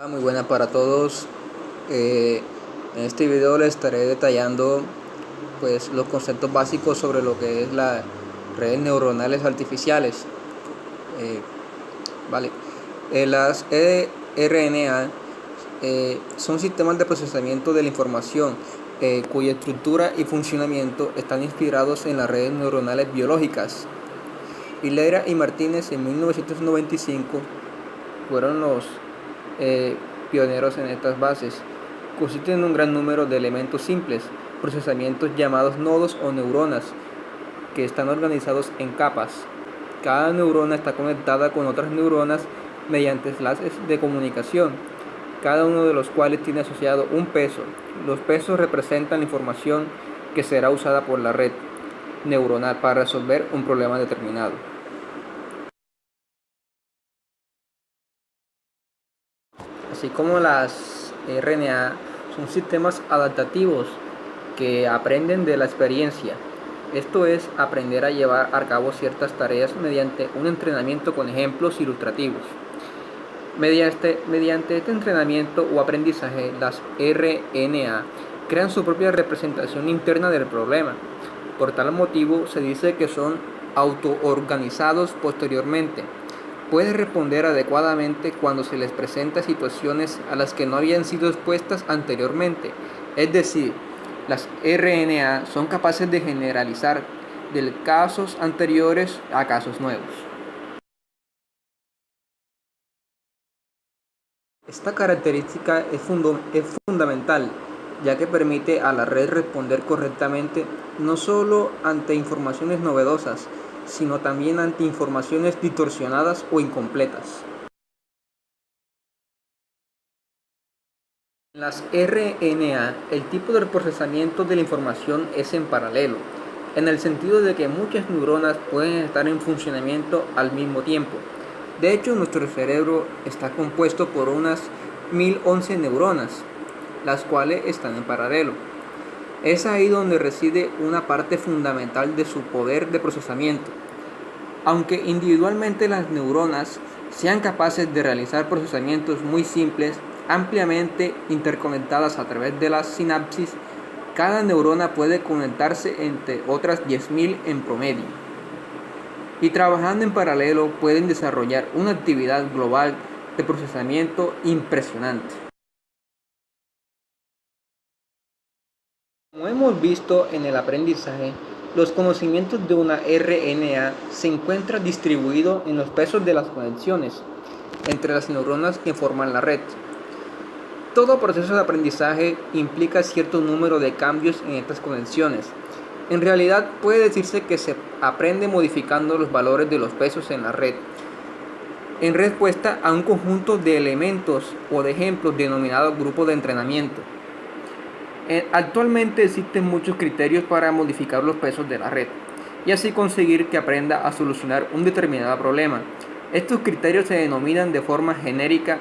Muy buena para todos. Eh, en este video les estaré detallando pues los conceptos básicos sobre lo que es las redes neuronales artificiales. Eh, vale. Las RNA son sistemas de procesamiento de la información cuya estructura y funcionamiento están inspirados en las redes neuronales biológicas. Hilera y Martínez en 1995 fueron los pioneros en estas bases. Consisten en un gran número de elementos simples, procesamientos llamados nodos o neuronas, que están organizados en capas. Cada neurona está conectada con otras neuronas mediante enlaces de comunicación, cada uno de los cuales tiene asociado un peso. Los pesos representan la información que será usada por la red neuronal para resolver un problema determinado. Así como las RNA son sistemas adaptativos que aprenden de la experiencia. Esto es aprender a llevar a cabo ciertas tareas mediante un entrenamiento con ejemplos ilustrativos. Mediante este entrenamiento o aprendizaje, las RNA crean su propia representación interna del problema. Por tal motivo, se dice que son autoorganizados posteriormente. Pueden responder adecuadamente cuando se les presenta situaciones a las que no habían sido expuestas anteriormente. Es decir, las RNA son capaces de generalizar de casos anteriores a casos nuevos. Esta característica es fundamental, ya que permite a la red responder correctamente no solo ante informaciones novedosas, sino también ante informaciones distorsionadas o incompletas. En las RNA, el tipo de procesamiento de la información es en paralelo, en el sentido de que muchas neuronas pueden estar en funcionamiento al mismo tiempo. De hecho, nuestro cerebro está compuesto por unas 1011 neuronas, las cuales están en paralelo. Es ahí donde reside una parte fundamental de su poder de procesamiento. Aunque individualmente las neuronas sean capaces de realizar procesamientos muy simples, ampliamente interconectadas a través de las sinapsis, cada neurona puede conectarse entre otras 10.000 en promedio. Y trabajando en paralelo pueden desarrollar una actividad global de procesamiento impresionante. Como hemos visto en el aprendizaje, los conocimientos de una RNA se encuentran distribuidos en los pesos de las conexiones entre las neuronas que forman la red. Todo proceso de aprendizaje implica cierto número de cambios en estas conexiones. En realidad puede decirse que se aprende modificando los valores de los pesos en la red, en respuesta a un conjunto de elementos o de ejemplos denominados grupos de entrenamiento. Actualmente existen muchos criterios para modificar los pesos de la red y así conseguir que aprenda a solucionar un determinado problema. Estos criterios se denominan de forma genérica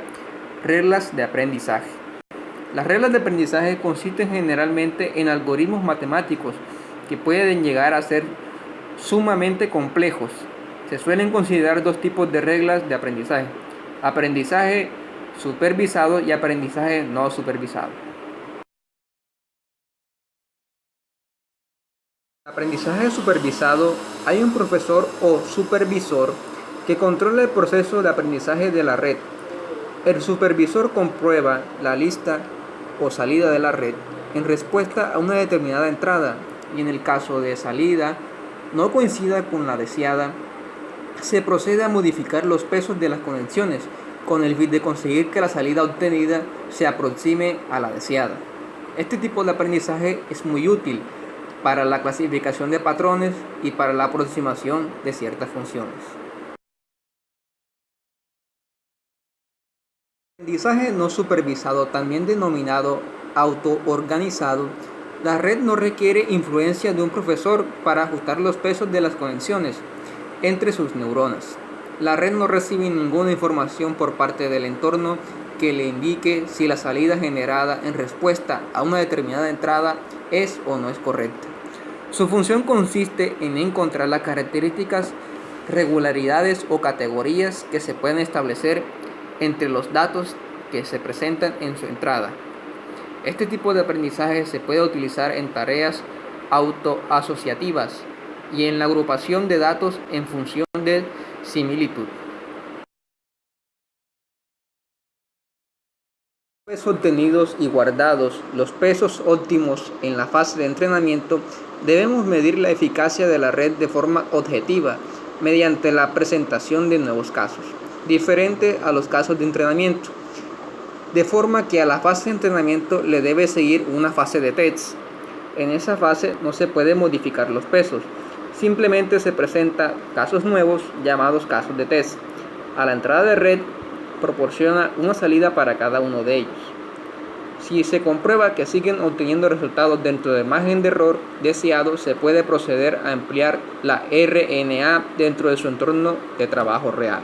reglas de aprendizaje. Las reglas de aprendizaje consisten generalmente en algoritmos matemáticos que pueden llegar a ser sumamente complejos. Se suelen considerar dos tipos de reglas de aprendizaje: aprendizaje supervisado y aprendizaje no supervisado. En el aprendizaje supervisado hay un profesor o supervisor que controla el proceso de aprendizaje de la red. El supervisor comprueba la lista o salida de la red en respuesta a una determinada entrada, y en el caso de salida no coincida con la deseada, se procede a modificar los pesos de las conexiones con el fin de conseguir que la salida obtenida se aproxime a la deseada. Este tipo de aprendizaje es muy útil para la clasificación de patrones y para la aproximación de ciertas funciones. Aprendizaje no supervisado, también denominado autoorganizado, la red no requiere influencia de un profesor para ajustar los pesos de las conexiones entre sus neuronas. La red no recibe ninguna información por parte del entorno que le indique si la salida generada en respuesta a una determinada entrada es o no es correcta. Su función consiste en encontrar las características, regularidades o categorías que se pueden establecer entre los datos que se presentan en su entrada. Este tipo de aprendizaje se puede utilizar en tareas autoasociativas y en la agrupación de datos en función de similitud. Pesos obtenidos y guardados los pesos óptimos en la fase de entrenamiento, debemos medir la eficacia de la red de forma objetiva mediante la presentación de nuevos casos, diferente a los casos de entrenamiento, de forma que a la fase de entrenamiento le debe seguir una fase de test. En esa fase no se puede modificar los pesos, simplemente se presentan casos nuevos llamados casos de test. A la entrada de red proporciona una salida para cada uno de ellos. Si se comprueba que siguen obteniendo resultados dentro del margen de error deseado, se puede proceder a emplear la RNA dentro de su entorno de trabajo real.